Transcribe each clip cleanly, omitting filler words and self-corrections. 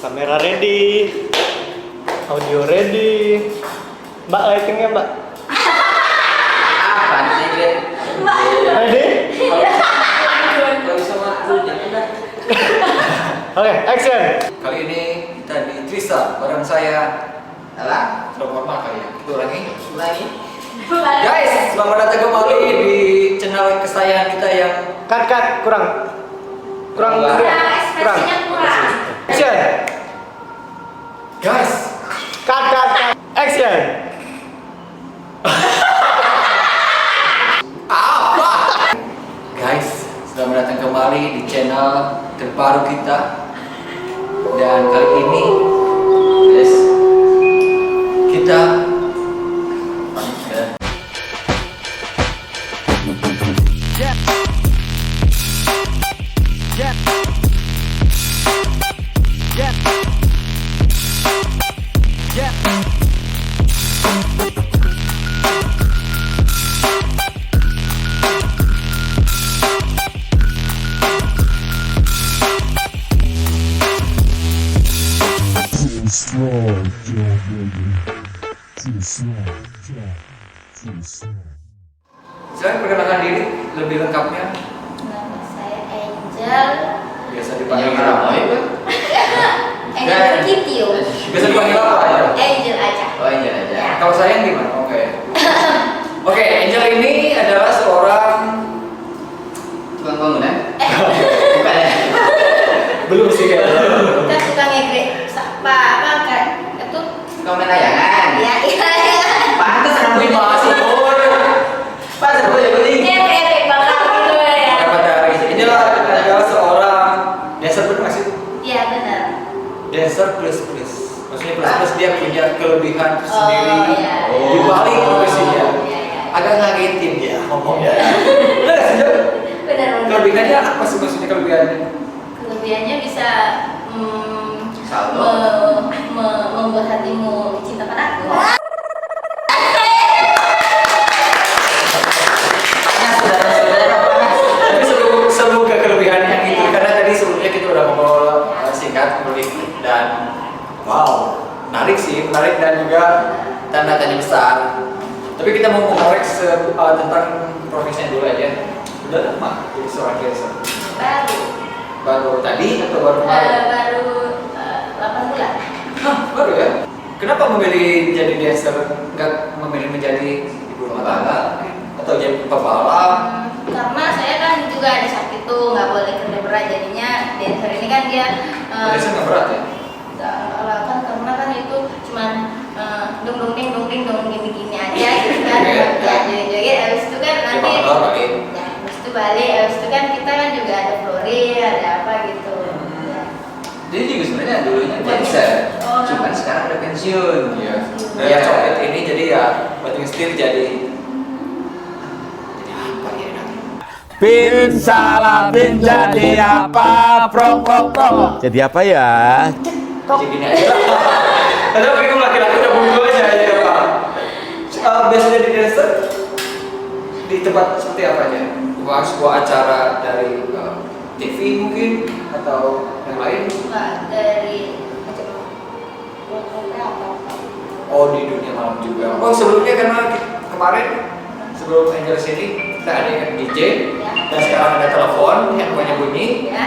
Kamera ready, audio ready. Mbak, lightingnya Mbak. Apa sih, Gret? Ready? Kalau sama aku jangan dah. Oke, action. Kali ini kita di Trisa, bareng saya. Alah, Terlalu formal kali ya. Kita ulangi. ulangi. Guys, selamat datang kembali di channel kesayangan kita yang Cut, kurang. Kurang. Ekspresinya kurang. Action. guys. Cut. Action. Apa? Guys, selamat datang kembali di channel terbaru kita. Dan kali ini, guys, kita Too strong, yeah, baby. Too strong, yeah. Too strong. Silakan perkenalkan diri lebih lengkapnya. Nama saya Angel. Biasa Panggil dipanggil apa itu? Angel Kitio. Biasa dipanggil apa ya? Angel aja. Oh, iya aja. Ya. Kalau saya gimana? Oke. Oke, Angel ini adalah seorang Tukang bangunan? Bukan ya? belum sih kayaknya. Kita suka ngegrek apa kan? Itu Tukang main layangan? ya. Pantes rambut Masih bor. Pantes rambut ya penting. Ini efek bakal gitu ya. Dapat dari inilah adalah seorang dancer benar nggak sih? Iya benar. Dancer plus. Maksudnya plus dia punya kelebihan tersendiri Oh, iya. di balik profesinya. Iya. Agak ngagetin dia ngomongnya. Benar nggak sih? Jel? Benar. Kelebihannya apa sih maksudnya kelebihannya? Kelebihannya bisa Saldo. membuat hatimu cinta padaku. Panas, saudara-saudara, panas. Tapi sebelum ke kelebihan yang itu, karena tadi sebelumnya kita udah ngobrol singkat sedikit dan wow, menarik dan juga tanda tanya besar. Tapi kita mau mengorek tentang profesinya dulu aja. Udah lama jadi seorang dancer. Baru tadi atau baru kemarin? Baru 8 bulan. Hah, baru ya? Kenapa memilih jadi dancer? Nggak memilih menjadi ibu rumah tangga? Atau jadi pembalap? Karena saya kan juga ada sakit tuh, nggak boleh kerja berat, jadinya dancer ini kan dia Dancer nggak berat ya? nggak kan karena kan itu cuman dong gini aja gitu kan. Oke. Ya joget habis itu kan Ya, nanti bakal balik. ya habis itu balik, habis itu kan kita kan juga ada florir, ada apa gitu. Ya. Jadi juga sebenarnya dulunya dancer, Oh. cuman sekarang udah pensiun. Iya. Iya. Ya copet ini jadi ya banting setir jadi apa ya namanya? Bin salah bin jadi apa pro. Jadi apa ya? Jadi gini aja. Ada bingung laki-laki udah buntu aja ya Pak. Biasanya di dancer di tempat seperti apa aja? Sebuah acara dari TV mungkin atau yang lain? Nggak dari macam apa? Oh di dunia malam juga. Oh sebelumnya karena kemarin sebelum Angel sini kita ada yang DJ Ya. dan sekarang ada telepon handphonenya bunyi Ya.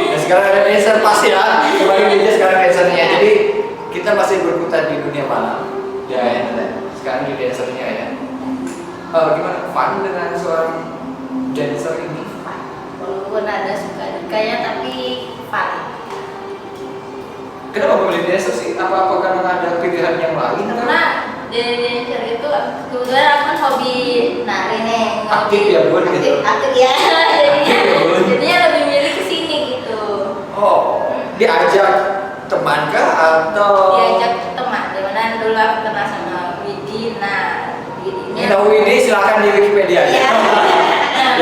dan sekarang ada dancer pasti ya. Kemarin DJ sekarang dancernya jadi kita masih berputar di dunia malam. Ya, sekarang di dancernya ya. Gimana fun dengan seorang dancer ini? Walaupun ada suka dukanya tapi fun. Kenapa memilih dancer sih? Apa karena ada pilihan yang lain? Karena dari dancer itu kebetulan aku kan hobi nari nih. Aktif ya, Bun, gitu? Aktif ya. Bun. Jadinya lebih milih kesini gitu. Oh, diajak teman kah atau? Diajak teman. Dimana dulu aku kenal sama Widi. Nah, Widinya. Ini tahu ini silakan di Wikipedia ya. Iya.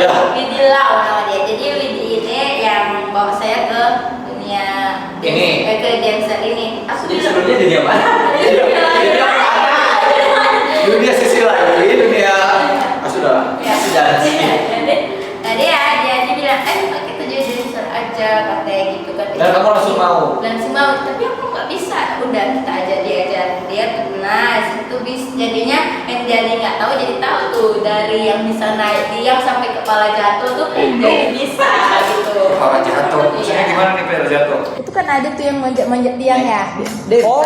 Ya. Widi Lau nama dia. Jadi Widi ini yang bawa saya ke dunia Ini. ke dancer ini. Aku Jadi dulu- sebelumnya jadi apa? Dunia sisi lain, dunia sudah. Ya. Sudah. Tadi dia bilang, kita jadi dancer aja katanya gitu kan. Dan kamu langsung mau? Langsung mau, tapi aku udah kita diajarin dia. Nah situ jadinya yang dia nggak tahu jadi tahu tuh, dari yang bisa naik tiang sampai kepala jatuh tuh jadi bisa gitu. Kepala jatuh. Maksudnya Iya. gimana nih kepala jatuh? Itu kan ada tuh yang manjat tiang ya. Oh,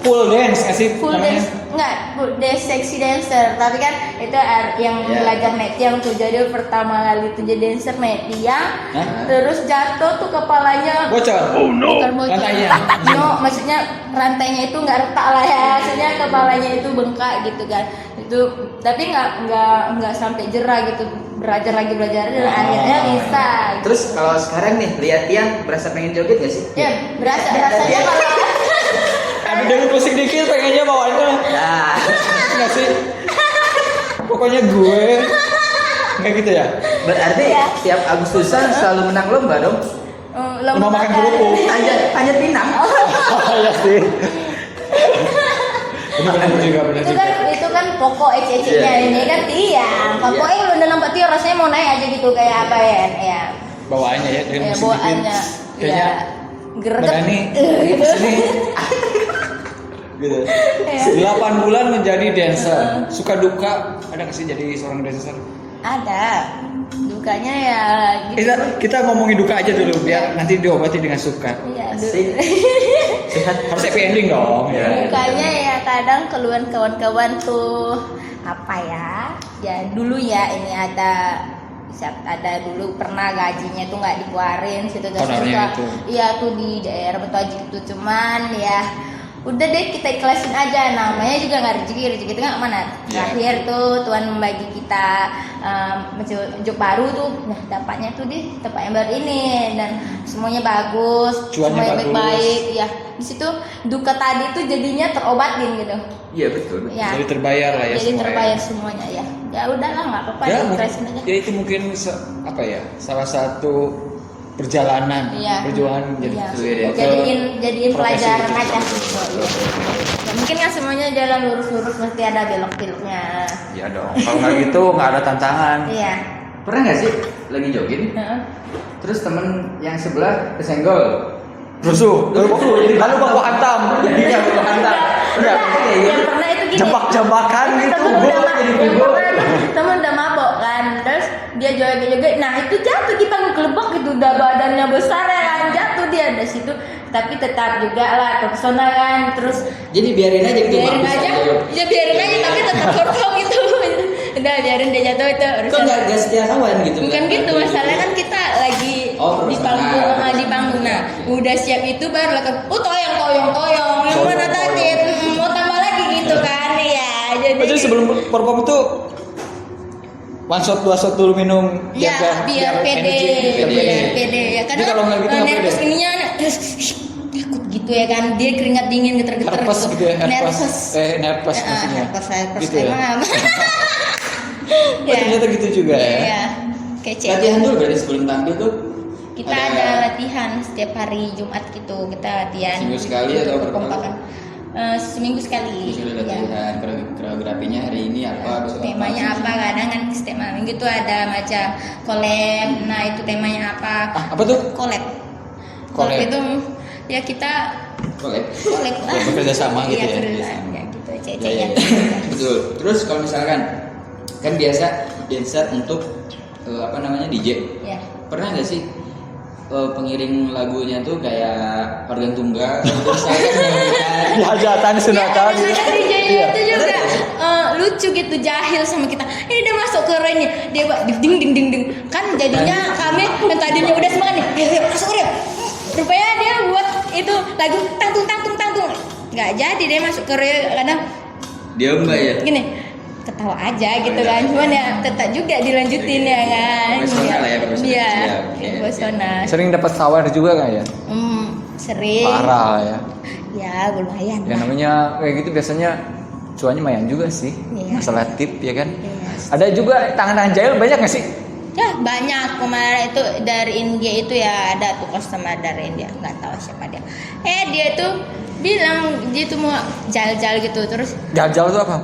full dance nggak sih Full namanya? dance enggak, full dance sexy dancer, tapi kan itu yang Iya. belajar naik tiang tuh. Jadi pertama kali tuh jadi dancer naik tiang, Hah? terus jatuh tuh kepalanya Bocor. bukan bocor. Rantainya. No, maksudnya rantainya itu nggak retak lah ya, maksudnya kepalanya itu bengkak gitu kan. Itu tapi nggak sampai jerah gitu, belajar lagi dan akhirnya bisa. Terus kalau sekarang nih lihat tiang berasa pengen joget gak sih? Ya rasanya kalau Ada denger musik dikit pengennya bawanya. Ya. Nggak sih? Pokoknya gue nggak gitu ya. Berarti Iya. tiap Agustusan selalu menang lomba dong. Lomba makan kerupuk. Panjat pinang. Iya sih. Benar juga, benar itu juga. kan pokok ececnya Iya. ini kan tiang. Pokoknya lu udah nampak tiang rasanya mau naik aja gitu kayak apa ya. Bawaannya ya, dengan Ya musik dikit. bawaannya. Kayaknya Ya. Gerak. Berani Gitu. sini. Gitu. 8 bulan menjadi dancer. Suka duka ada nggak sih jadi seorang dancer? Ada. Dukanya ya gitu. Kita ngomongin duka aja dulu biar nanti diobati dengan suka. Iya, Asik. Sehat. Harus happy ending dong. Iya. dukanya ya kadang keluhan kawan-kawan tuh apa ya? Ya dulu ya ini ada dulu pernah gajinya tuh nggak dikeluarin situ Honornya itu. Iya tuh di daerah Betawi itu, cuman ya udah deh kita ikhlasin aja, namanya juga nggak rezeki itu nggak mana. Iya. Terakhir tuh Tuhan membagi kita job baru tuh, nah dapatnya tuh di tempat yang baru ini dan semuanya bagus, Cuannya semuanya bagus. baik-baik ya. Di situ duka tadi tuh jadinya terobatin gitu. Iya betul. Ya. Jadi terbayar lah ya Jadi semua. terbayar semuanya ya. Ya udahlah nggak apa-apa, Ya, ikhlasin aja. ya itu mungkin apa ya? Salah satu perjalanan, Iya. perjuangan jadi Iya. ke Jadiin profesi pelajaran itu. aja. Ya, mungkin kan semuanya jalan lurus-lurus mesti ada belok-beloknya. Ya dong. Kalau nggak gitu nggak ada tantangan. Iya. Pernah gak sih lagi jogging, Heeh. terus temen yang sebelah kesenggol? Rusuh. Lalu baku hantam. Iya, baku hantam. Iya. Yang pernah itu gini. Jambak-jambakan gitu. Temen udah mabok kan, terus dia joget-joget, nah itu jatuh kita ngekelebak gitu, udah badannya besar ya kan, jatuh dia dari situ, tapi tetap juga lah terpesona kan, terus Jadi biarin aja gitu. biarin Bang. aja, ya biarin aja tapi tetap perform gitu, udah biarin dia jatuh itu Kok urusan. nggak setia kawan gitu? Bukan nggak? gitu, masalahnya kan kita lagi Oh, di profesional. panggung, di panggung. Nah, udah siap itu baru lakukan, toyong, yang mana tadi, mau tambah lagi gitu kan, ya. Jadi sebelum perform itu one shot, 2 shot dulu minum Ya, biar pede, biar pede ya. Jadi kalau nggak gitu nggak nervous pede. ininya takut gitu ya kan, dia keringat dingin geter-geter Nervous gitu ya, nervous. nervous maksudnya. Nervous Gitu ya. emang. Oh, ternyata gitu juga ya. Iya, kece. Latihan dulu berarti sebelum tampil tuh. Kita ada latihan setiap hari Jumat gitu, kita latihan. Seminggu sekali atau berapa Kekompakan. Seminggu sekali. Sudah Ya. latihan koreografinya hari ini apa? besok Temanya apa? Kadang kan setiap minggu tuh ada macam collab. Nah itu temanya apa? Apa tuh? Collab. Collab. Itu ya kita Boleh. collab lah. Bekerja sama gitu Iya, ya. bekerja sama, ya gitu Ya, cece ya. Betul. Terus kalau misalkan kan biasa dancer untuk DJ. Ya. Pernah nggak sih pengiring lagunya tuh kayak organ tunggal terus saya kan nyanyikan. Hajatan sunatan. Ya, ada DJ itu juga lucu gitu, jahil sama kita. Ini dia masuk ke ringnya, dia buat ding ding ding ding. Kan jadinya kami yang tadinya udah semangat nih, dia masuk ring. Rupanya dia buat itu lagu tangtung tangtung tangtung. Nggak jadi dia masuk ke ring karena Dia mbak ya. gini ketawa aja gitu kan, cuman ya tetap juga dilanjutin ya kan. Profesional ya, profesional. Iya, Iya, oke, profesional. Sering dapat sawer juga nggak ya? Sering. Parah ya. Ya lumayan. Ya lah. namanya kayak gitu biasanya cuannya lumayan juga sih. Iya. Masalah tip ya kan. Iya. Ada juga tangan-tangan jahil banyak nggak sih? Ya banyak, kemarin itu dari India itu ya ada tuh customer dari India, nggak tahu siapa dia. Dia tuh bilang dia tuh mau jahil gitu terus Jajal itu apa?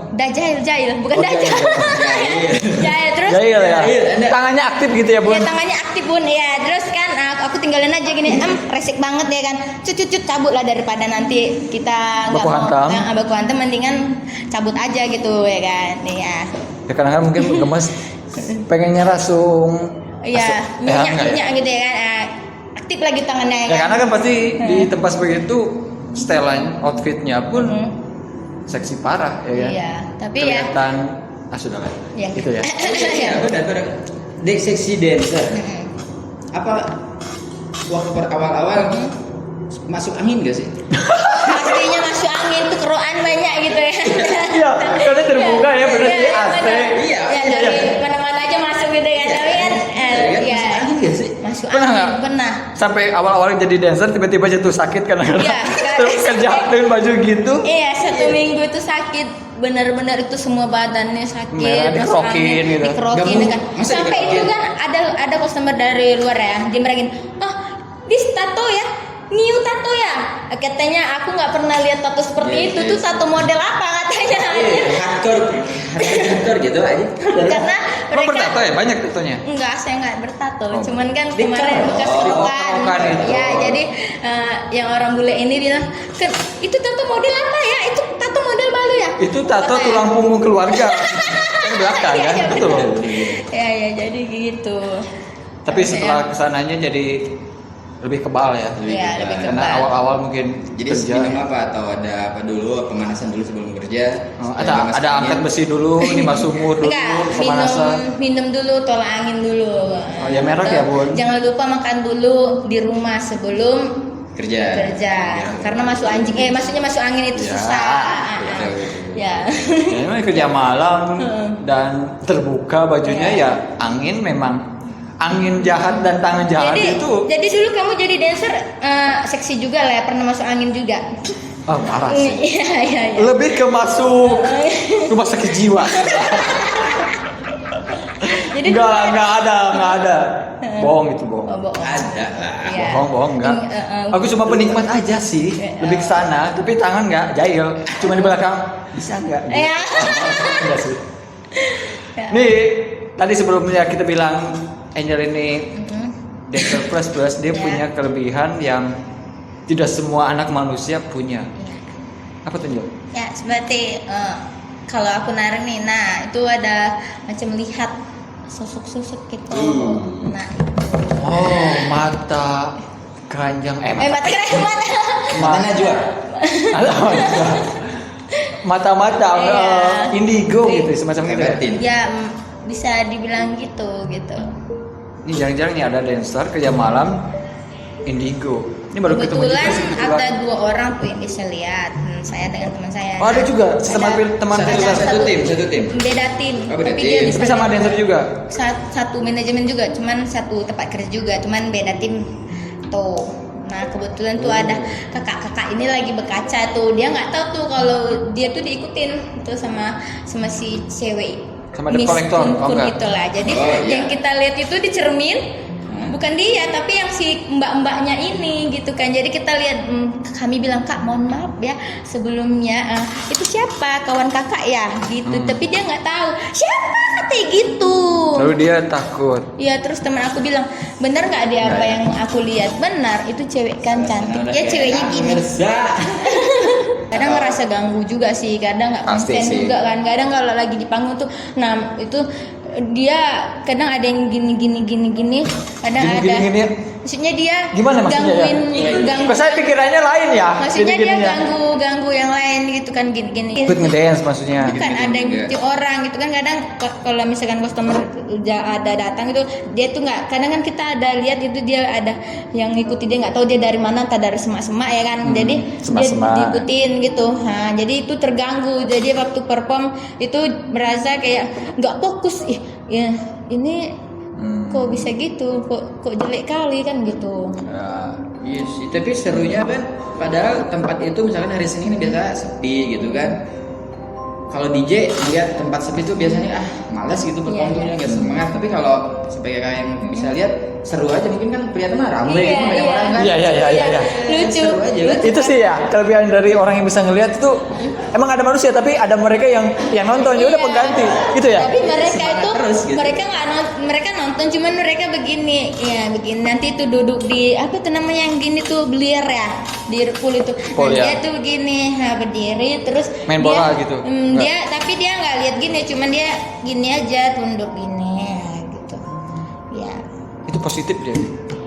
jahil bukan Oh, dajal. Jahil terus Jahil ya. Jahil, Anda. Tangannya aktif gitu ya, Bun. ya tangannya aktif Bun ya terus kan aku tinggalin aja gini resik banget ya kan cut cabut lah daripada nanti kita nggak Baku hantam. baku hantam mendingan cabut aja gitu ya kan ya Ya kadang-kadang mungkin gemes pengennya rasung. iya minyak gitu ya kan aktif lagi tangannya ya Ya kan karena kan pasti di tempat seperti itu setelan outfitnya pun seksi parah ya kan. iya tapi ya Kelihatan sudah lah. Ya. Itu ya. Ya, benar. Dek seksi dancer. Apa waktu awal-awal masuk angin gak sih? pastinya masuk angin tuh keroan banyak gitu ya Iya, karena terbuka ya benar sih AC. bener. Iya. Ya dari mana-mana aja masuk gitu ya tapi kan ya Masuk angin gak sih? masuk Pernah angin nggak? pernah Sampai awal-awal jadi dancer tiba-tiba jatuh sakit karena Iya, terus kerjain baju gitu. iya 1 minggu itu sakit benar-benar itu semua badannya sakit Merah, masuk dikerokin angin, gitu. dikerokin Nggak kan masa sampai itu dikerokin? kan ada customer dari luar ya dia meragin this tato ya new tato ya katanya aku nggak pernah lihat tato seperti itu tuh tato model apa katanya Hardcore gitu aja. karena Emang mereka bertato ya? Banyak tatonya? enggak saya nggak bertato Oh. cuman kan Di kemarin kan? bekas Oh, kerokan kerokan itu. ya jadi yang orang bule ini bilang kan itu tato model apa ya itu tato model malu ya Itu tato Katanya. tulang punggung keluarga. Kan belakang Iya, kan? iya, Betul. ya jadi gitu Tapi setelah kesananya jadi lebih kebal ya. Iya, lebih Karena kebal. awal-awal mungkin Jadi kerja. minum apa atau ada apa dulu pemanasan dulu sebelum kerja? Oh, Supaya masuk ada angin. angkat besi dulu, ini masuk sumur dulu, enggak pemanasan. minum dulu tolak angin dulu Oh, ya merek ya, Bun? jangan lupa makan dulu di rumah sebelum kerja. kerja karena masuk maksudnya masuk angin itu Ya, susah betul. ya Ya, memang kerja malam dan terbuka bajunya ya angin memang angin jahat dan tangan jahat itu. jadi dulu kamu jadi dancer seksi juga lah ya, pernah masuk angin juga Oh, parah sih. iya Lebih ke masuk rumah sakit jiwa. jadi Enggak ada. Bohong itu bohong. oh, bohong. Ada lah. Iya. Bohong enggak. Aku cuma penikmat aja sih. Lebih ke sana, tapi tangan enggak jahil. Cuma di belakang. Bisa enggak? Iya. Enggak sih. Ya. Nih, tadi sebelumnya kita bilang Angel ini dancer plus dia Ya. punya kelebihan yang tidak semua anak manusia punya. Apa tuh, Angel? Ya seperti kalau aku nari nih, nah itu ada macam lihat sosok-sosok gitu. Nah, Oh, mata keranjang mata keren mata. Mata Najwa. Mata-mata Iya. indigo gitu, semacam gitu. ya. Hebatin. Ya bisa dibilang gitu. Ini jarang-jarang nih ada dancer kerja malam indigo. Ini baru ketemu juga Kebetulan sih ada 2 orang tuh yang bisa lihat. Saya dengan teman saya. Oh, ada juga teman teman Ada dancer. Satu tim. Beda tim. Oh, beda Tapi tim. dia bisa Tapi sama lihat. dancer juga. Satu manajemen juga, cuman satu tempat kerja juga, cuman beda tim tuh. Nah kebetulan tuh ada kakak-kakak ini lagi berkaca tuh, dia nggak tahu tuh kalau dia tuh diikutin tuh sama si cewek Sama debt Miss collector, oh, Kun enggak? itulah. Jadi Oh, iya. yang kita lihat itu di cermin bukan dia tapi yang si mbak-mbaknya ini gitu kan. Jadi kita lihat kami bilang kak mohon maaf ya sebelumnya itu siapa kawan kakak ya gitu. Tapi dia nggak tahu siapa katanya gitu. Lalu dia takut. Iya terus teman aku bilang benar nggak dia apa yang aku lihat benar itu cewek kan cantik ya ceweknya gini. Kadang ngerasa ganggu juga sih, kadang nggak Pasti konsen sih. juga kan. Kadang kalau lagi di panggung tuh, nah itu dia kadang ada yang gini, kadang ada. Gini ya. Maksudnya dia Gimana maksudnya gangguin. Kok saya pikirannya lain ya. Maksudnya dia Gini-gininya. ganggu yang lain gitu kan gini. Ikut ngedance maksudnya. Bukan ada yang ngikuti orang gitu kan kadang kalau misalkan customer udah ada datang itu dia tuh nggak kadang kan kita ada lihat itu dia ada yang ngikuti dia nggak tahu dia dari mana entah dari semak-semak ya kan jadi dia semak-semak. diikutin gitu nah jadi itu terganggu jadi waktu perform itu merasa kayak nggak fokus ya ini kok bisa gitu kok jelek kali kan gitu. Iya sih, tapi serunya kan padahal tempat itu misalkan hari Senin biasa sepi gitu kan. Kalau DJ lihat tempat sepi itu biasanya malas gitu performnya nggak semangat. Tapi kalau sebagai kayak yang bisa lihat seru aja, mungkin kan kelihatan mah ramai Iya, banyak iya. orang kan. Iya. Lucu. Seru aja kan. Itu sih ya kelebihan dari orang yang bisa ngelihat itu emang ada manusia tapi ada mereka yang nonton ya udah Iya. pengganti gitu ya. Tapi mereka itu terus gitu. mereka nonton cuman mereka begini ya begini nanti itu duduk di apa tuh namanya yang gini tuh belir ya di pool itu. Pool, Nah, ya. dia tuh begini berdiri terus Main dia- bola gitu? Dia tapi dia nggak lihat gini cuman dia gini aja tunduk gini ya, gitu. Ya. Itu positif dia.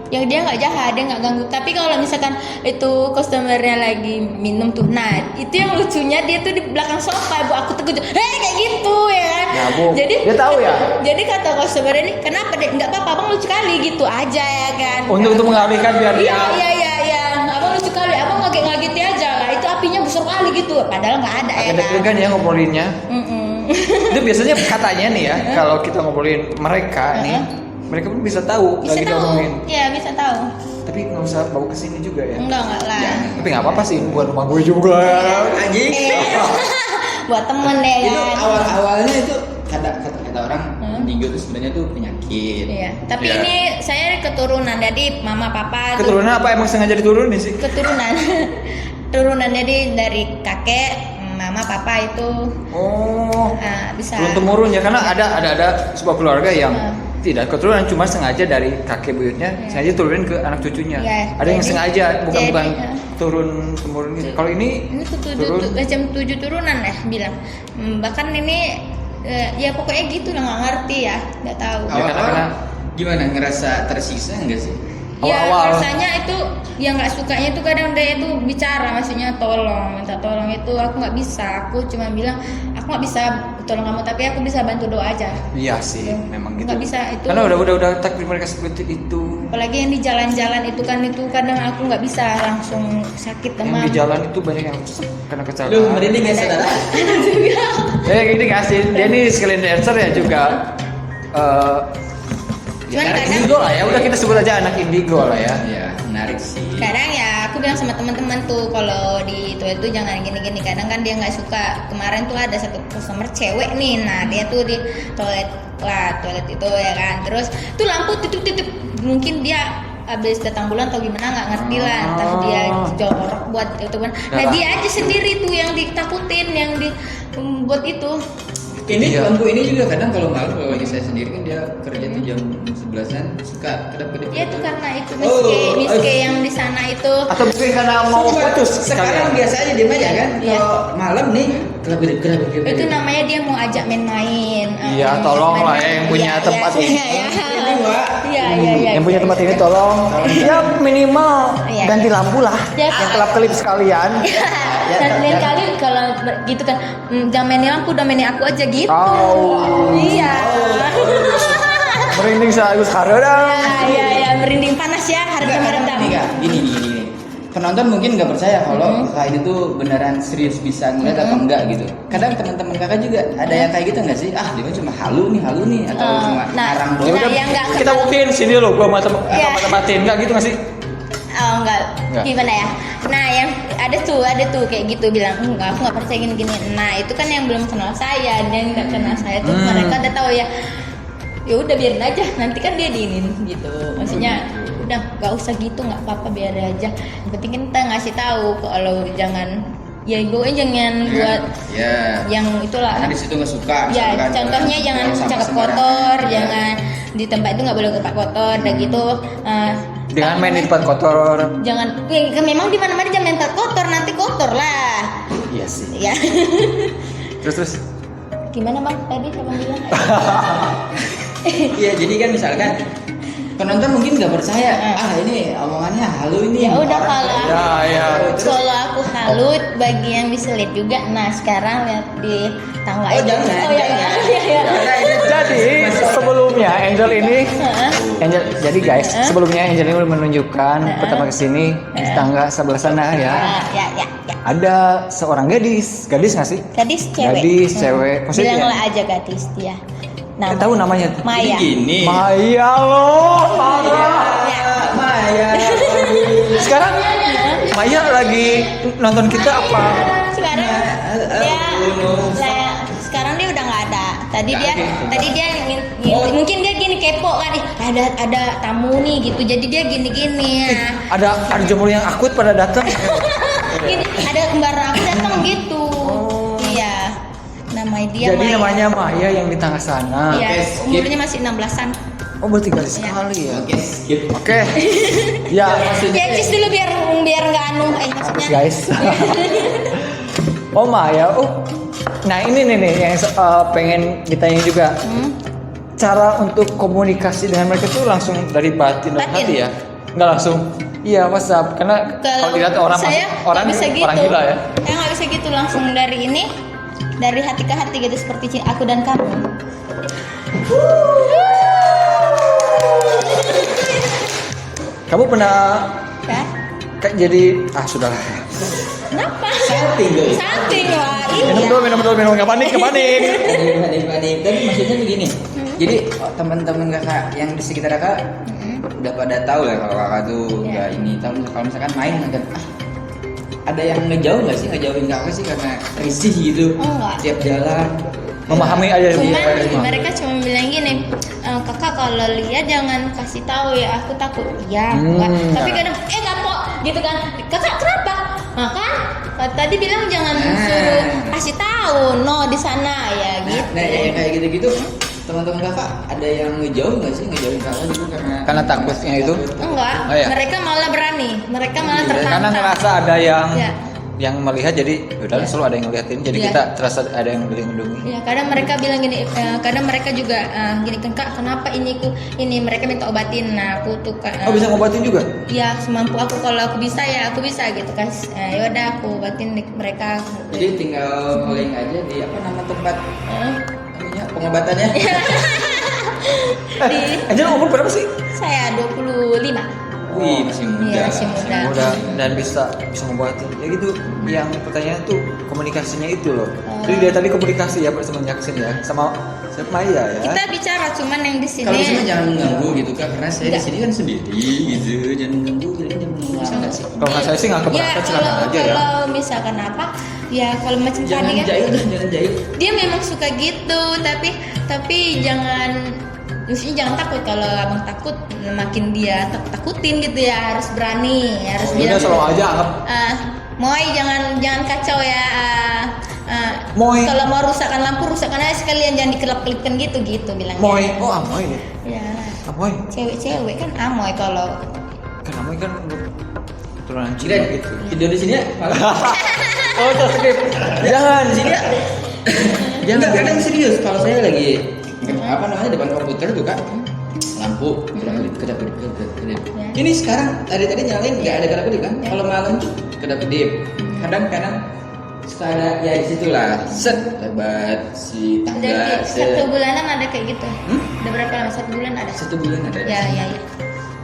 Yang dia nggak jahat, dia nggak ganggu. Tapi kalau misalkan itu customernya lagi minum tuh, nah itu yang lucunya dia tuh di belakang sofa, bu aku tegur, kayak gitu ya kan. Ya, Bu. Jadi Dia tahu ya? Jadi kata customernya ini, kenapa deh? Nggak apa-apa, abang lucu kali gitu aja ya kan. Untuk mengalihkan biar dia Iya, abang lucu kali, abang ngaget-ngageti aja lah. Itu apinya besar kali gitu, padahal nggak ada ya ada kan. deg-degan ya ngobrolinnya. Itu biasanya katanya nih ya, kalau kita ngobrolin mereka nih, mereka pun bisa tahu Bisa lagi tahu, ngomongin. ya bisa tahu. Tapi nggak usah bawa ke sini juga ya. Enggak lah. Tapi nggak apa-apa sih, buat rumah gue juga. Anjing. Buat temen ya Itu kan. awal-awalnya itu kata orang indigo itu sebenarnya tuh penyakit. Iya, tapi Iya. ini saya keturunan, jadi mama papa tuh Keturunan apa emang sengaja diturunin sih? keturunan. Turunan jadi dari kakek, mama papa itu Oh, bisa. turun temurun ya, karena ada sebuah keluarga yang Hmm. tidak keturunan, cuma sengaja dari kakek buyutnya sengaja turunin ke anak cucunya. Iya, Ada yang jadi- sengaja bukan jadi, turun temurun gitu. Kalau ini Ini tuh turun. jam 7 turunan ya bilang. Bahkan ini ya pokoknya gitu lah nggak ngerti ya, nggak tahu. Ya, karena Gimana, ngerasa tersiksa enggak sih? Ya awal-awal. rasanya itu yang nggak sukanya itu kadang dia itu bicara, maksudnya minta tolong itu aku nggak bisa, aku cuma bilang aku nggak bisa tolong kamu tapi aku bisa bantu doa aja. Iya sih, Ya, memang gitu. nggak bisa itu. Karena udah takdir mereka seperti itu. Apalagi yang di jalan-jalan itu kan itu kadang aku nggak bisa langsung sakit Yang demam. di jalan itu banyak yang kena Lu kecelakaan. merinding ya saudara? Ini kasih dia nih sekalian dancer ya juga. Cuman Anak kadang- indigo lah ya, udah kita sebut aja anak indigo lah ya. Iya, menarik sih. Kadang ya aku bilang sama teman-teman tuh kalau di toilet tuh jangan gini-gini. Kadang kan dia nggak suka. Kemarin tuh ada satu customer cewek nih, nah dia tuh di toilet itu ya kan. Terus tuh lampu tutup. Mungkin dia habis datang bulan atau gimana nggak ngerti lah. Entah dia jorok buat itu kan. Nah Nah. dia aja sendiri tuh yang ditakutin, yang buat itu. Ini Iya. lampu ini juga kadang kalau malam, kalau lagi saya sendiri kan dia kerja tuh jam 11-an suka kedap-kedip. Ya itu karena itu Oh, miske yang di sana itu. Atau mungkin karena mau putus Sekarang sekalian. biasa aja diem aja kan. Iya. Kalau malam nih kedap-kedip. Itu namanya dia mau ajak main-main. Iya, tolong lah ya yang punya Iya, tempat iya, ini. iya. Ini, Wak. Iya. Yang punya tempat ini tolong ya minimal Iya. ganti lampu lah. Ya. Yang kelap-kelip sekalian. Dan lain kali kalau gitu kan, jangan mainin lampu, udah mainin aku aja gitu. Oh. Iya. Merinding sekaligus hareudang. Iya, merinding panas ya, harga meredam. Gini. Penonton mungkin nggak percaya kalau kakak ini tuh beneran serius bisa ngeliat atau enggak gitu. Kadang teman-teman kakak juga ada yang kayak gitu nggak sih? Ah dia mah cuma halu nih atau cuma Nah, arang nah, doang. yang nggak Kita buktiin sini loh, gua Iya. mata-matiin enggak gitu nggak sih? Oh enggak. Enggak. Gimana ya? Nah yang ada tuh kayak gitu bilang enggak, aku nggak percaya gini. Nah itu kan yang belum kenal saya, dan nggak kenal saya tuh mereka udah tahu ya. Ya udah biarin aja, nanti kan dia diinin gitu. Maksudnya udah nggak usah gitu, nggak apa-apa biar aja. Yang penting kita ngasih tahu kalau jangan ya gue jangan buat Ya. yang itulah. Karena di situ nggak suka. Ya, misalkan, contohnya buang jangan sampah cakep sembarangan. kotor, Ya. jangan di tempat itu nggak boleh tempat kotor, dan gitu. Dengan main di tempat kotor. Jangan, ya, memang di mana-mana jangan main tempat kotor, nanti kotor lah. Iya sih. Ya. Terus Gimana bang? Tadi siapa bilang? Iya, jadi kan misalkan penonton mungkin nggak percaya. Ini omongannya halu ini. Ya udah Orang kalau kayak- aku, ya. kalau aku halut, bagi yang bisa lihat juga. Nah sekarang lihat di tangga Oh, itu. jangan, Oh ya. Jadi sebelumnya Angel ini jadi guys, sebelumnya Angel ini menunjukkan pertama kesini di tangga sebelah sana ya. Ya. Ada seorang gadis nggak sih? Gadis cewek. Gadis cewek. Maksudnya Bilanglah aja gadis dia. tahu namanya? Maya. Gini. Maya loh, parah. Maya. Sekarang Maya lagi nonton kita apa? Sekarang sekarang dia udah nggak ada. Tadi dia mungkin dia gini kepo kan, ada tamu nih gitu, jadi dia gini-gini ya. Ada jomblo yang akut pada datang. Gini, ada kembar aku datang gitu. Iya. Namanya dia Jadi Maya. namanya Maya yang di tengah sana. Iya, Oke, skip. umurnya masih 16-an. Oh, berarti kali sekali ya. Oke, skip. Oke. Ya, Ya kiss dulu biar nggak anu maksudnya. guys. Oh Maya, nah ini nih yang pengen ditanya juga. Cara untuk komunikasi dengan mereka tuh langsung dari batin dan Batin? hati ya? Nggak langsung. Iya WhatsApp, karena kalau dilihat orang saya orang nggak bisa gitu. orang gila ya. Saya nggak bisa gitu langsung dari ini, dari hati ke hati gitu seperti aku dan kamu. Kamu pernah Ya? kayak jadi sudahlah. Kenapa? Setting guys. Setting lah. Minum dulu, nggak panik. Panik. Tapi maksudnya begini. Jadi teman-teman kakak yang di sekitar kakak udah pada tahu lah kalau kakak tuh nggak ini. Kalau misalkan main kan, ada yang ngejauhin kakak sih karena risih gitu. Enggak. Tiap jalan. Memahami aja. Cuman mereka cuma bilang gini, kakak kalau lihat jangan kasih tahu ya, aku takut. Ya, enggak. Tapi kadang kapok gitu kan. Kakak kenapa? Nah kan tadi bilang jangan suruh kasih tahu, no di sana ya gitu. Nah, yang kayak gitu-gitu teman-teman kakak ada yang ngejauhin kakak gitu Karena takutnya itu. Enggak, Oh, iya. mereka malah berani, mereka malah tertantang. Karena ngerasa ada Ya. yang melihat, jadi udah selalu ada yang ngeliatin, jadi Iya. kita terasa ada yang melindungi. Ya, kadang mereka bilang gini, kadang mereka juga gini kan kak, kenapa ini mereka minta obatin, nah aku tuh Oh, bisa ngobatin juga? ya semampu aku, kalau aku bisa ya aku bisa gitu kan. Ya udah aku obatin mereka. Jadi tinggal calling aja di nama tempat pengobatannya. Angel umur berapa sih? Saya 25. Wih, masih muda. Iya, masih muda. Mudah dan bisa ngobatin. Ya gitu. Yang pertanyaan tuh komunikasinya itu loh. Jadi dia tadi komunikasi ya semenjak sini ya sama Maya ya. Kita bicara, cuman yang di sini. Kalau bisa jangan mengganggu gitu kan, karena saya di sini kan sendiri gitu, jangan mengganggu, jangan mengganggu, bisa nggak sih? Kalau nggak saya sih nggak Ya keberatan silakan aja ya. kalau misalkan apa, ya kalau macam Jangan tadi kan. jangan jahil. Dia memang suka gitu, tapi jangan, maksudnya jangan takut. Kalau abang takut makin dia takutin gitu ya, harus berani, harus Udah bilang selalu aja anggap Moy jangan kacau ya. Moy. Kalau mau rusakkan lampu rusakkan aja sekalian, jangan dikelap-kelipkan gitu bilangnya. Moy. Oh Amoy deh. Ya. Amoy. Cewek-cewek kan amoy kalau. Kan Amoy kan turunan Cina Cina gitu. tidur di sini ya? Oh terskip. Jangan. Di sini ya? Jangan kadang serius. Kalau saya lagi depan komputer tuh kan, lampu kedap-kedip. Ini sekarang tadi nyalain nggak ada kedap-kedip kan? Kalau malam tuh kedap-kedip. Kadang-kadang suka ada ya di situlah set lebat si tangga Jadi 1 bulanan ada kayak gitu. Udah berapa lama? 1 bulan ada. 1 bulan ada. Ya.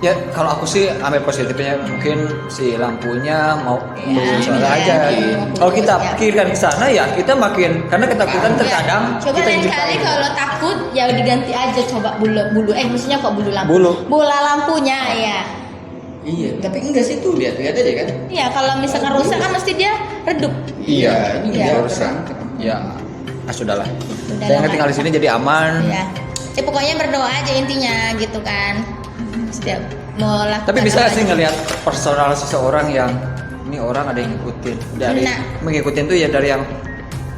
Ya kalau aku sih ambil positifnya, mungkin si lampunya mau Ya, suara ya, aja. ya. Kalau kita Ya. pikirkan ke sana ya kita makin, karena ketakutan terkadang Coba kita lain hidup kali lagi. kalau takut ya diganti aja, coba bulu maksudnya kok bulu lampu. Bulu. Bola lampunya ya. Iya, tapi enggak sih tuh lihat aja kan. Iya, kalau misalkan rusak kan mesti dia redup. Iya, ini Iya. enggak terang. Ya, sudahlah. Udah Saya lama. tinggal di sini jadi aman. Ya. Pokoknya berdoa aja intinya gitu kan. Setiap mau lakukan Tapi bisa apa sih aja. ngelihat personal seseorang yang ini orang ada yang ngikutin. Dari Nah. mengikutin tuh ya dari yang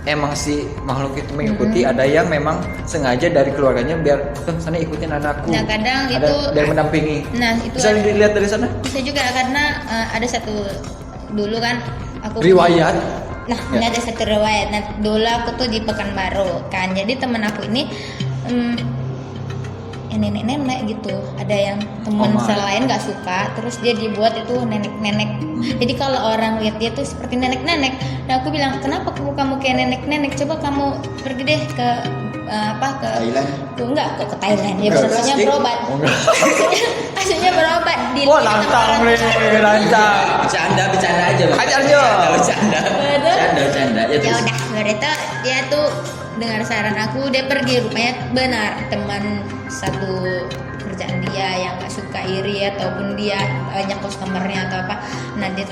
emang si makhluk itu mengikuti, ada yang memang sengaja dari keluarganya biar sana ikutin anakku. Nah, kadang ada itu- dari mendampingi. Nah, itu Bisa dilihat dari sana. bisa juga karena ada satu dulu kan aku Riwayat. Nah, Ya. ini ada satu riwayat. Nah, dulu aku tuh di Pekanbaru kan. Jadi temen aku ini nenek-nenek gitu. Ada yang teman Oh, selain nggak suka, terus dia dibuat itu nenek-nenek. Jadi kalau orang lihat dia tuh seperti nenek-nenek. Nah, aku bilang, "Kenapa kamu kayak nenek-nenek? Coba kamu pergi deh ke Thailand. ke Thailand. Ya Ke maksudnya plastik. berobat. Maksudnya berobat di Wah, nantang nih, nantang. Bercanda aja. Bang. Ajar aja. Bercanda. Ya Ya terus. udah, berarti dia tuh dengar saran aku, dia pergi, rupanya benar teman satu kerjaan dia yang nggak suka iri ataupun dia banyak customernya atau apa. Nah dia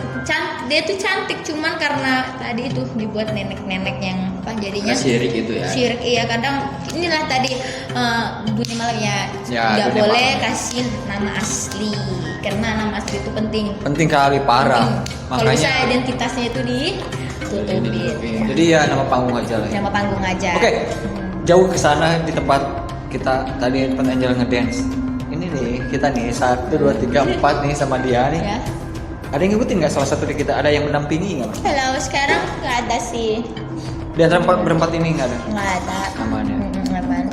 tuh cantik cuman karena tadi itu dibuat nenek-nenek yang apa jadinya Syirik itu ya. syirik. Iya kadang inilah tadi dunia malam ya Ya, nggak dunia boleh malam. kasih nama asli karena nama asli itu penting. Penting kali parah. Kalau bisa Makanya identitasnya itu ditutupin. jadi ya nama panggung aja lah ya. Nama panggung aja. Oke, jauh ke sana di tempat kita tadi tempat Angel ngedance. Ini nih kita nih 1, 2, 3, 4 nih sama dia nih. Ya. Ada yang ngikutin nggak salah satu dari kita? Ada yang mendampingi nggak? Kalau sekarang nggak ada sih, Di antara berempat ini nggak ada nggak ada. namanya. Aman.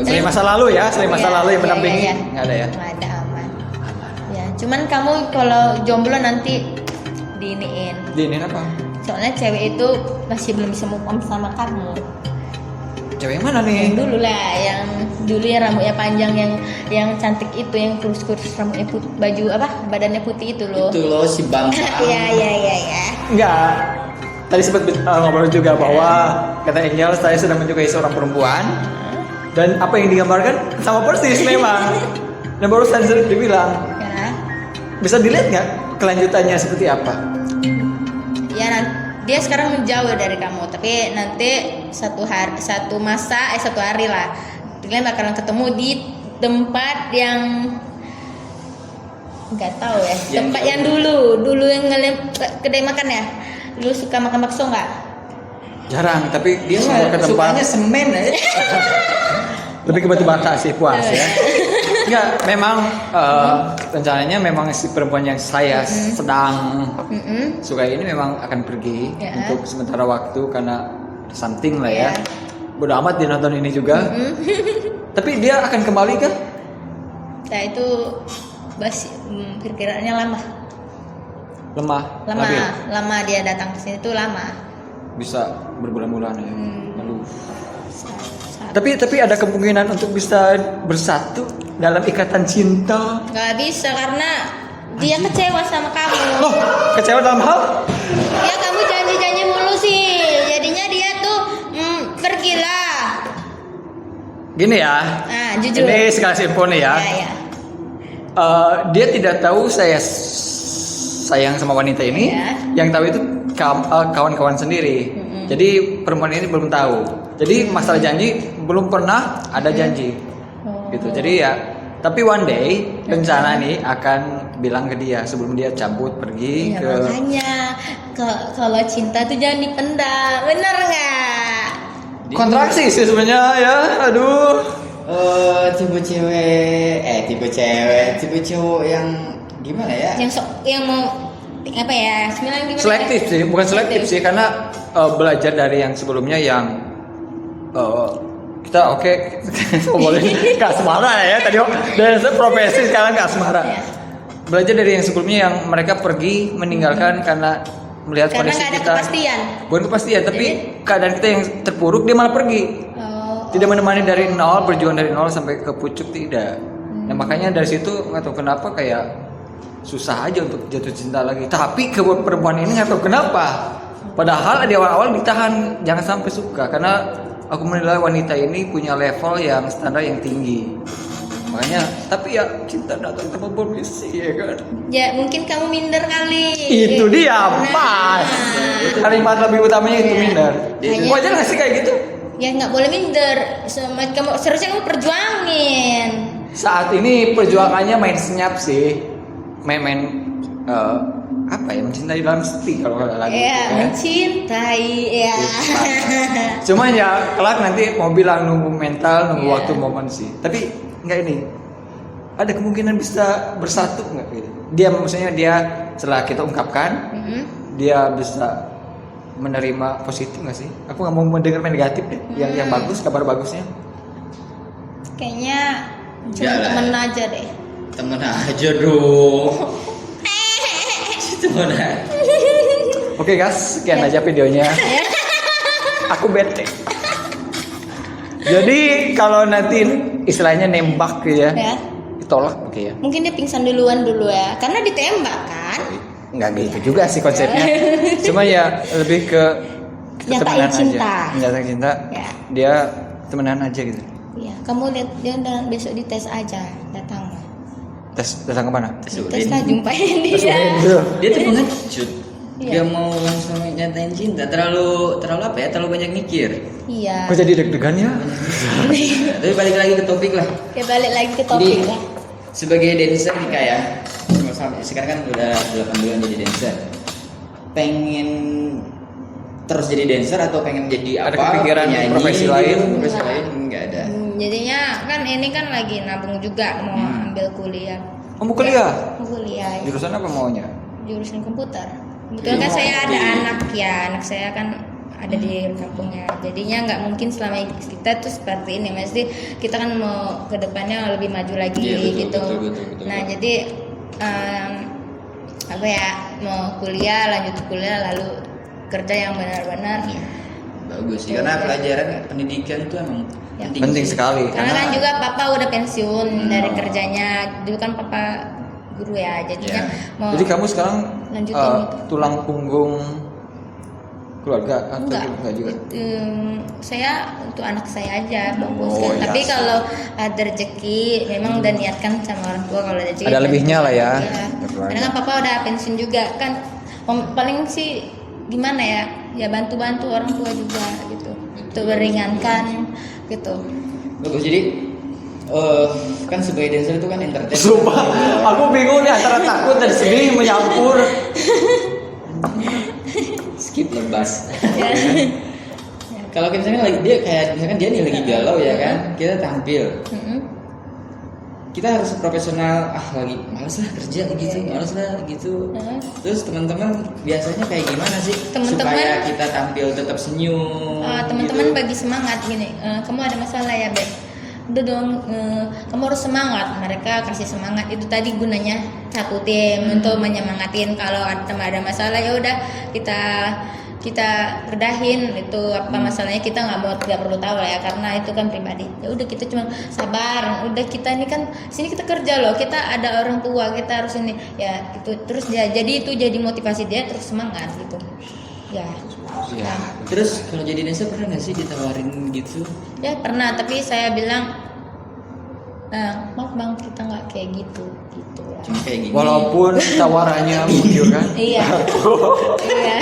Selain masa lalu ya, selain masa Iya, lalu yang iya, mendampingi iya. nggak ada ya. Nggak ada aman. Ya, cuman kamu kalau jomblo nanti diiniin. Di ini apa? Soalnya cewek itu masih belum bisa move on sama kamu. Cewek yang mana Yang nih? dulu lah, yang dulu yang rambutnya panjang, yang cantik itu, yang kurus-kurus rambutnya putih, baju apa, badannya putih itu loh. Itu loh si bangsa. Iya. Enggak. Tadi sempat ngobrol juga bahwa kata Angel saya sedang menyukai seorang perempuan dan apa yang digambarkan sama persis memang. Dan barusan dibilang Ya, bisa dilihat nggak kelanjutannya seperti apa? ya dia sekarang menjauh dari kamu, tapi nanti satu hari lah, kalian bakalan ketemu di tempat yang nggak tahu ya, Yang tempat jauh. yang dulu yang kedai makan ya, dulu suka makan bakso nggak? Jarang, tapi dia Dia semua ke tempat sukanya semen aja. Lebih ke batu bata sih puas ya. Enggak, memang rencananya memang si perempuan yang saya sedang Mm-mm. suka ini memang akan pergi Ya. untuk sementara waktu karena something lah ya. Ya. Bodo amat dia nonton ini juga. Tapi dia akan kembali kah? Nah itu perkiraannya lama Labil. lama dia datang ke sini tuh lama. Bisa berbulan-bulan ya. Aduh. Tapi ada kemungkinan untuk bisa bersatu dalam ikatan cinta. Nggak bisa karena dia kecewa sama kamu. Oh, kecewa dalam hal? Ya kamu janji-janji mulu sih. Jadinya dia tuh pergilah. Gini ya. Nah, jujur. Ini sekali info nih ya. Ya. Dia tidak tahu saya sayang sama wanita ini. Ya. Yang tahu itu kawan-kawan sendiri. Jadi perempuan ini belum tahu. Jadi masalah janji belum pernah ada janji. Oh. Gitu. Jadi ya, tapi one day rencana nih akan bilang ke dia sebelum dia cabut pergi Ya ke. makanya kalau cinta tuh jangan dipendam, bener nggak? Kontraksi sih sebenarnya ya. Aduh. Tipe cowok yang gimana ya? Yang mau apa ya? Sebenarnya gimana? Selektif sih, bukan selektif sih karena belajar dari yang sebelumnya yang kita oke boleh Kak Asmara ya tadi dari profesi sekarang Kak Asmara. Ya. Belajar dari yang sebelumnya yang mereka pergi meninggalkan karena melihat Karena kondisi nggak ada kita. kepastian. Bukan kepastian, tapi keadaan kita yang terpuruk dia malah pergi. Oh. Tidak menemani dari nol, berjuang dari nol sampai ke pucuk tidak. Nah makanya dari situ nggak tahu kenapa kayak susah aja untuk jatuh cinta lagi. Tapi ke perempuan ini nggak tahu kenapa. Padahal di awal-awal ditahan jangan sampai suka karena aku menilai wanita ini punya level yang standar yang tinggi. Makanya tapi ya cinta datang tanpa permisi ya kan. Ya mungkin kamu minder kali. Itu dia Nah. pas. Kalimat lebih utamanya itu Iya. minder. Hanya- Wajar nggak sih kayak gitu? Ya nggak boleh minder. Kamu seharusnya kamu perjuangin. Saat ini perjuangannya main senyap sih, main apa ya mencintai dalam sepi kalau nggak lagi. Ya mencintai ya. Cuman ya kelak nanti mau bilang nunggu mental, nunggu Iya. waktu momen sih. Tapi nggak ini. Ada kemungkinan bisa bersatu nggak gitu? Dia maksudnya dia setelah kita ungkapkan, dia bisa menerima positif nggak sih? Aku nggak mau mendengar negatif deh. Yang bagus, kabar bagusnya. Kayaknya cuma Enggak lah. temen aja deh. Temen aja dong. Temen aja. Oke guys, sekian aja videonya. Aku bete. Jadi kalau nanti istilahnya nembak gitu ya, Ya. ditolak oke ya. Mungkin dia pingsan duluan dulu ya, karena ditembak kan. Nggak gitu juga sih konsepnya. Cuma ya lebih ke kita Nyatain temenan cinta. aja. Nyatain cinta. Ya. Dia temenan aja gitu. Iya, kamu lihat dia besok dites aja, datang. tes ke mana? Tes Terus urin. lah jumpain dia. Dia tuh pengecut. Iya. Dia mau langsung nyatain cinta, terlalu apa ya? Terlalu banyak mikir. Iya. Kok jadi deg-degan ya? Tapi balik lagi ke topik lah. Oke, balik lagi ke Jadi topik lah. sebagai dancer nih Kak ya, sekarang kan udah 8 bulan jadi dancer. Pengen terus jadi dancer atau pengen jadi Ada apa? kepikiran Penyanyi profesi gitu? lain? Profesi lain enggak ada. Jadinya kan ini kan lagi nabung juga mau ambil kuliah. Kamu kuliah? Mau kuliah. Jurusan apa maunya? Jurusan komputer. Kebetulan kan saya ada anak ya, anak saya kan ada di kampungnya. Jadinya nggak mungkin selama kita tuh seperti ini, mesti kita kan mau ke depannya lebih maju lagi Iya, betul, gitu. betul. Nah jadi apa ya, mau kuliah, lanjut kuliah lalu kerja yang benar-benar. Iya. Bagus sih karena pelajaran pendidikan tuh emang Ya. Penting sih. sekali. Karena kan juga papa udah pensiun dari Oh. kerjanya. Dulu kan papa guru ya, jadinya Iya. mau Jadi kamu sekarang lanjutin gitu. tulang punggung keluarga atau enggak juga? saya untuk anak saya aja fokus Oh, kan. iya. Tapi kalau ada rezeki memang udah niatkan sama orang tua kalau ada rezeki Ada lebihnya lah ya. Iya. Keluarga. Karena kan papa udah pensiun juga kan. Paling sih gimana ya, ya bantu-bantu orang tua juga gitu, untuk meringankan gitu. Bagus jadi kan sebagai dancer itu kan entertain. Sumpah, aku bingung nih antara takut dan sedih menyampur. Skip lebas. Ya. Kalau misalkan lagi dia kayak misalkan dia nih lagi galau ya kan, kita tampil. Mm-mm. Kita harus profesional. Lagi males lah kerja gitu, males lah gitu. Heeh. Terus teman-teman biasanya kayak gimana sih Teman-teman- supaya kita tampil tetap senyum? Teman-teman gitu? bagi semangat gini, kamu ada masalah ya Beb, udah dong, kamu harus semangat. Mereka kasih semangat, itu tadi gunanya satu tim untuk menyemangatin. Kalau ada masalah ya udah kita redahin itu apa masalahnya, kita nggak perlu tahu lah ya, karena itu kan pribadi. Ya udah kita cuma sabar, udah kita ini kan sini kita kerja loh, kita ada orang tua, kita harus ini ya gitu. Terus jadi itu jadi motivasi dia terus semangat gitu ya. Iya. Nah, Terus kalau jadi dancer pernah nggak sih ditawarin gitu? ya pernah, tapi saya bilang, nah maaf bang, kita nggak kayak gitu lah. Cuma kayak gini. Walaupun tawarannya menggiurkan. Iya. Iya.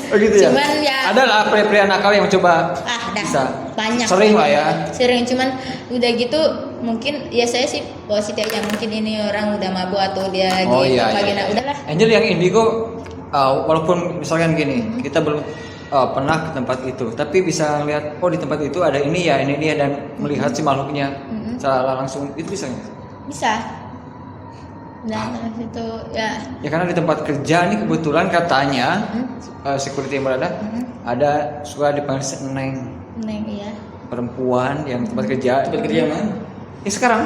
Oh gitu ya. Cuman ya Ada lah pria-pria nakal yang coba dah bisa. banyak. Sering lah ya. Sering, cuman udah gitu mungkin ya saya sih positif aja, mungkin ini orang udah mabuk atau dia lagi Oh iya. bagian udahlah. Angel yang indigo, walaupun misalkan gini, kita belum pernah ke tempat itu, tapi bisa ngeliat, oh di tempat itu ada ini ya, dan melihat si makhluknya secara langsung, itu bisa nggak? Bisa. Nah, itu ya. Ya karena di tempat kerja nih kebetulan katanya security yang berada ada suka dipanggil neng Neng iya. perempuan yang tempat kerja. Tempat kerja mana? Ya sekarang,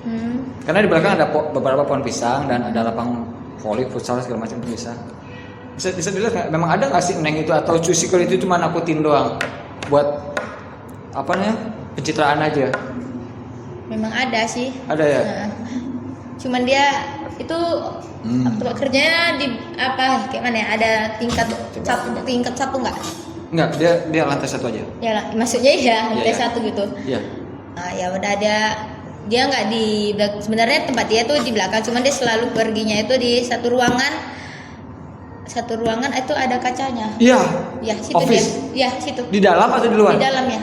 Hmm. karena di belakang ada beberapa pohon pisang dan ada lapang voli, futsal segala macam itu bisa. Bisa dilihat nggak? Memang ada nggak sih neng itu atau security itu cuma nakutin doang buat apa namanya pencitraan aja? Memang ada sih. Ada ya? Nah, cuman dia itu tempat kerjanya di apa kayak mana ya? Ada tingkat satu nggak? Enggak, dia lantai satu aja. Ya lah, maksudnya ya lantai Iya. satu gitu. Iya. Nah, ya udah dia nggak di sebenarnya tempat dia tuh di belakang, cuman dia selalu perginya itu di satu ruangan itu ada kacanya. Iya. Ya situ Office. dia. Ya situ. Di dalam atau di luar? Di dalamnya.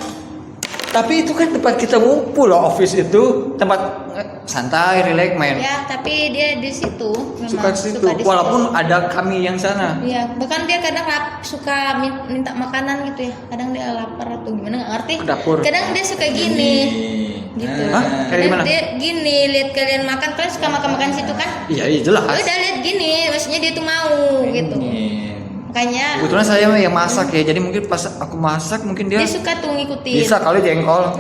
Tapi itu kan tempat kita ngumpul loh, office itu tempat santai, relax, main. Ya tapi dia di situ. Memang Suka di situ, di walaupun ada kami yang sana. Iya, bahkan dia kadang suka minta makanan gitu ya. Kadang dia lapar atau gimana nggak ngerti. Dapur. Kadang dia suka gini. Gitu. Hah? Kayak gimana? Dia gini, lihat kalian makan, kalian suka makan situ kan? Iya jelas. Udah lihat gini, maksudnya dia tuh mau gitu. Makanya Kebetulan saya yang masak ya, jadi mungkin pas aku masak mungkin dia dia suka tuh ngikutin. bisa kali jengkol.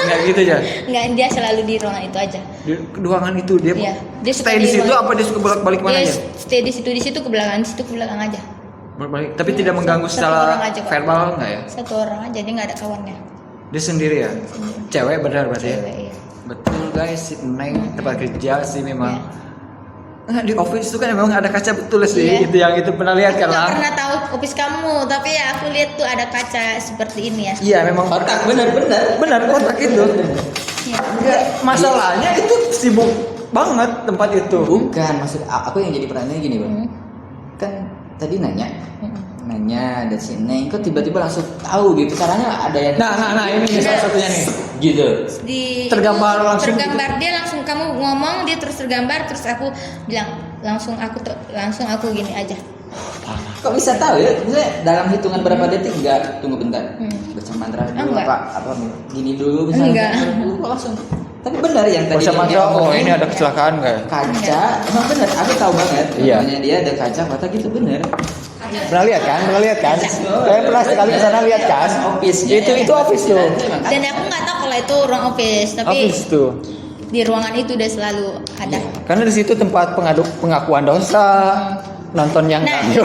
Nggak gitu ya? Nggak, dia selalu di ruangan itu aja. Di ruangan itu dia, Iya, dia suka stay di di situ ruangan. apa dia suka bolak-balik mana Dia aja? stay di situ ke belakang aja. Bolak-balik. Tapi tidak mengganggu Satu secara orang aja kok. verbal nggak ya? Satu orang aja, dia nggak ada kawannya. Dia sendiri ya? Cewek benar berarti ya? Cewek, iya. Betul guys, si Neng tempat kerja sih memang. Iya. Nah, di office itu kan memang ada kaca betul sih, Iya. itu pernah lihat Aku kan nggak lah. pernah tahu office kamu, tapi ya aku lihat tuh ada kaca seperti ini ya. Iya memang Kotak benar. benar kotak itu. Iya. Enggak, masalahnya itu sibuk banget tempat itu. Bukan, maksud aku yang jadi pertanyaan gini bang. Kan tadi nanya dari sini, kok tiba-tiba langsung tahu gitu caranya ada yang. Nah ini nih salah satunya nih. Gitu. Tergambar langsung tergambar dia langsung, kamu ngomong dia terus tergambar, terus aku bilang langsung aku gini aja. Kok bisa tahu ya? Misalnya dalam hitungan berapa detik enggak? Tunggu bentar. Baca mantra dulu Enggak. apa gini dulu misalnya. Enggak. Kok langsung. Tapi benar yang tadi Bisa yang mantra, dia oh omongin, ini ada kecelakaan kayak. kaca. Emang benar, aku tahu banget. Iya. Namanya dia ada kaca mata gitu benar. Pernah lihat kan? Kalian pernah sekali ke sana lihat kan? Office. Itu office tuh. Dan aku nggak tahu kalau itu ruang office, tapi Office tuh. di ruangan itu udah selalu ada. Karena di situ tempat pengakuan dosa, nonton yang Nah itu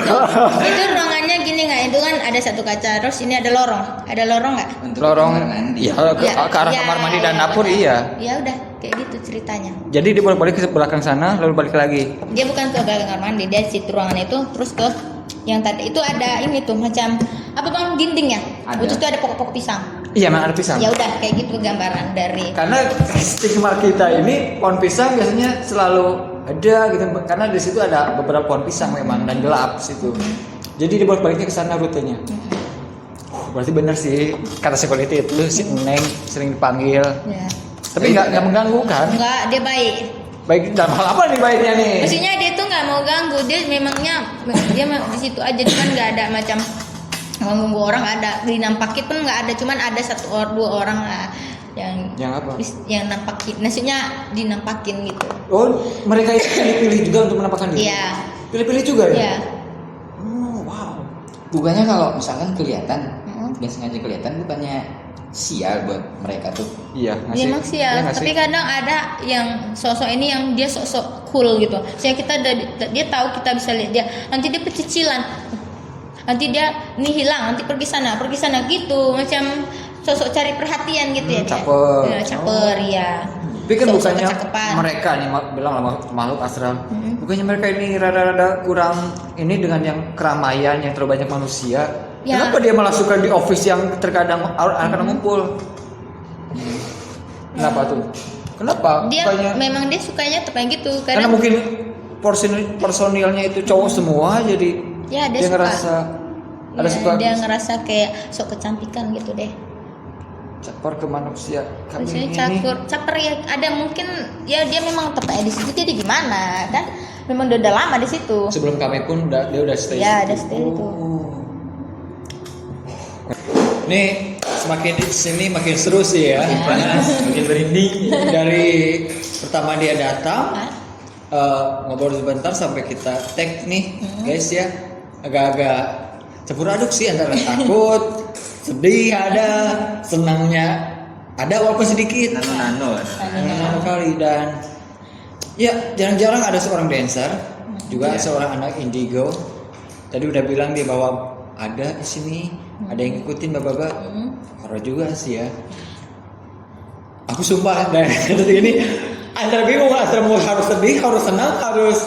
ruangannya gini nggak? Itu kan ada satu kaca, terus ini ada lorong nggak? Untuk lorong kamar mandi. ya ke arah kamar mandi dan dapur iya. Ya udah kayak gitu ceritanya. Jadi dia boleh balik ke belakang sana lalu balik lagi. Dia bukan ke belakang kamar mandi, dia situ ruangan itu terus ke yang tadi itu ada ini tuh macam apa bang, dinding ya? Ada. Itu tuh ada pokok-pokok pisang. Iya memang ada pisang. Ya udah kayak gitu gambaran dari. Karena stigma kita ini pohon pisang biasanya selalu ada gitu karena di situ ada beberapa pohon pisang memang dan gelap situ. Jadi dia boleh baliknya ke sana rutenya. Berarti benar sih kata security itu si Neng sering dipanggil. Ya. Tapi nggak mengganggu kan? Enggak, dia baik. Baik dalam hal apa nih baiknya nih? Maksudnya dia tuh nggak mau ganggu, dia memangnya dia di situ aja, cuman nggak ada macam ganggu orang, ada dinampakin pun nggak ada, cuman ada dua orang lah Yang apa? yang nampakin, maksudnya dinampakin gitu. Oh, mereka itu pilih-pilih juga untuk menampakkan diri. Iya. Pilih-pilih juga ya? Iya. Oh, wow. Bukannya kalau misalkan kelihatan, Mm-mm. nggak sengaja kelihatan, bukannya sial buat mereka tuh. Iya, nggak Dia sih? emang sial, Iya nggak tapi sih? kadang ada yang sosok ini yang dia sosok cool gitu. Saya kita dia tahu kita bisa lihat dia, nanti dia pecicilan, nanti dia ini hilang, nanti pergi sana gitu, macam sosok cari perhatian gitu ya. dia. Caper. Ya, caper ya. Tapi kan Sosok bukannya kecakapan. mereka nih bilang lah makhluk astral. Bukannya mereka ini rada-rada kurang ini dengan yang keramaian yang terlalu banyak manusia. Ya. Kenapa dia malah suka di office yang terkadang anak-anak ngumpul? Kenapa tuh? Kenapa? Dia Bukannya- memang dia sukanya tuh kayak gitu. karena Kadang mungkin personilnya itu cowok semua jadi ya dia dia suka. ngerasa ada Ya, suka dia ngerasa kayak sok kecantikan gitu deh. caper ke manusia kami Maksudnya ini. caper ya, ada mungkin ya dia memang tetap di situ, jadi gimana kan? Memang udah lama di situ. Sebelum kami pun dia udah stay. Ya, situ. udah stay itu. Nih semakin di sini makin seru sih ya, makin merinding dari pertama dia datang, ngobrol sebentar sampai kita tag nih, guys ya, agak-agak campur aduk sih antara takut, sedih ada, senangnya ada walaupun sedikit, Nano. nano kali dan ya jarang-jarang ada seorang dancer, juga Iya. seorang anak indigo. Tadi udah bilang dia bahwa ada di sini, ada yang ngikutin bapak-bapak. Horor juga sih ya. Aku sumpah dari detik ini antara bingung antara mau harus sedih, harus senang, harus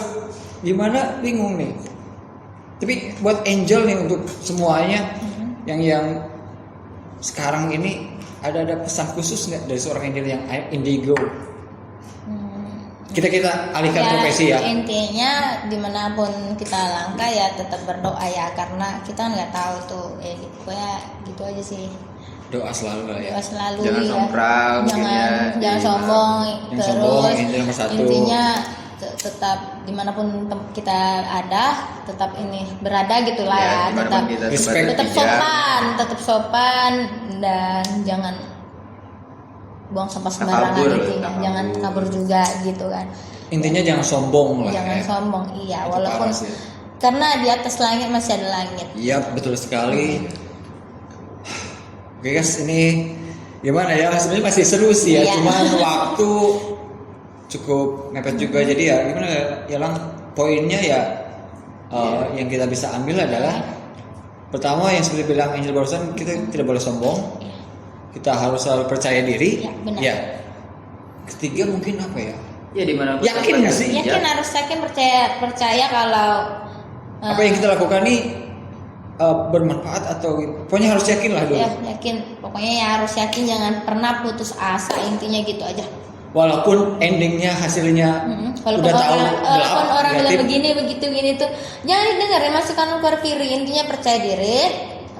gimana bingung nih. Tapi buat Angel nih untuk semuanya yang sekarang ini ada pesan khusus nggak dari seorang Angel yang indigo? Kita alihkan profesi ya. Intinya dimanapun kita langkah ya tetap berdoa ya, karena kita nggak tahu tuh ya gitu, pokoknya gitu aja sih. Doa selalu lah ya. Doa selalu Jangan ya. sombong, Jangan sombong. Yang sombong, Terus itu nomor satu. intinya tetap dimanapun kita ada, tetap ini berada gitulah ya, tetap Respect. tetap sopan dan jangan buang sampah sembarangan kabur, intinya, tak jangan kabur. kabur juga gitu kan. Intinya jangan sombong lah. Jangan ya. sombong, iya, Itu walaupun parah sih. karena di atas langit masih ada langit. Iya betul sekali. Oke guys, ini gimana ya? Sebenarnya masih seru sih ya, Iya. cuman waktu cukup mepet juga. Jadi ya gimana ya, Lang? Poinnya ya yang kita bisa ambil adalah pertama yang seperti bilang Angel barusan, kita tidak boleh sombong. Iya. Kita harus selalu percaya diri. Iya, benar. Ya. Ketiga mungkin apa ya? Ya di mana Yakin nggak sih? Yakin, harus yakin, percaya kalau Apa yang kita lakukan nih bermanfaat atau pokoknya harus yakin lah dulu. ya yakin, pokoknya ya harus yakin, jangan pernah putus asa, intinya gitu aja. walaupun endingnya hasilnya Walaupun udah tahu walaupun orang bilang negatif. begini begitu begini tuh jangan dengerin masukan luar kiri, intinya percaya diri.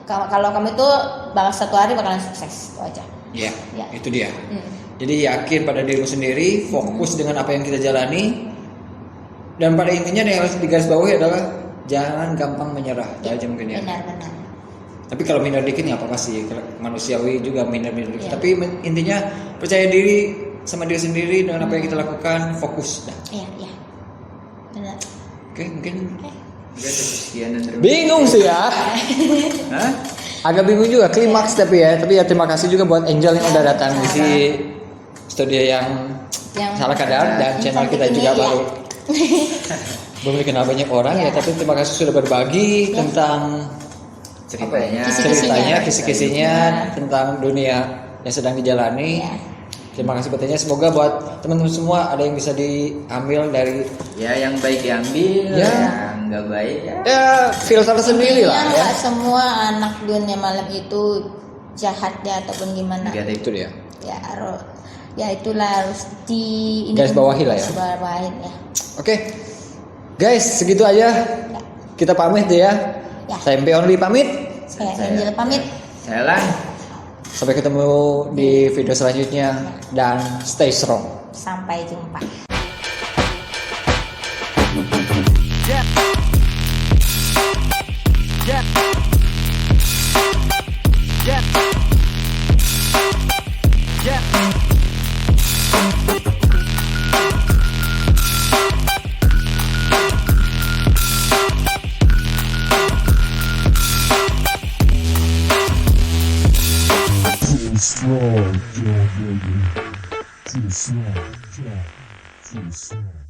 Kalau kamu itu bakal satu hari bakalan sukses, itu aja. Ya, Ya. itu dia. Hmm. Jadi yakin pada dirimu sendiri, fokus dengan apa yang kita jalani, dan pada intinya yang harus digarisbawahi adalah jangan gampang menyerah. Itu aja mungkin ya. Benar. Tapi kalau minder dikit nggak apa-apa sih, manusiawi juga minder dikit. Iya. Tapi intinya percaya diri sama diri sendiri dengan apa yang kita lakukan, fokus. Dah. Iya. Benar. Oke, mungkin Udah sekian dan terima bingung sih ya. Hah? Agak bingung juga klimaks tapi ya terima kasih juga buat Angel yang udah datang di si studio yang salah kadar dan channel kita cantik juga ini, baru belum dikenal banyak orang ya, tapi terima kasih sudah berbagi tentang ceritanya. ceritanya, kisi-kisinya tentang dunia yang sedang dijalani. Iya. Terima kasih betulnya, semoga buat teman-teman semua ada yang bisa diambil dari Ya yang baik diambil, Ya. yang nggak baik ya. ya filter sendiri lah ya. Nggak semua anak dunia malam itu jahat ya ataupun gimana. Negatif. Itu dia. Ya itulah harus di Garis bawahi lah ya. Garis bawahin ya. Oke, guys, segitu aja. Kita pamit ya. Ya. Saya MP Only pamit. Saya Angel pamit. Saya Lang. Sampai ketemu di video selanjutnya dan stay strong. Sampai jumpa. Too strong, yeah, baby. Too strong, yeah. Too strong.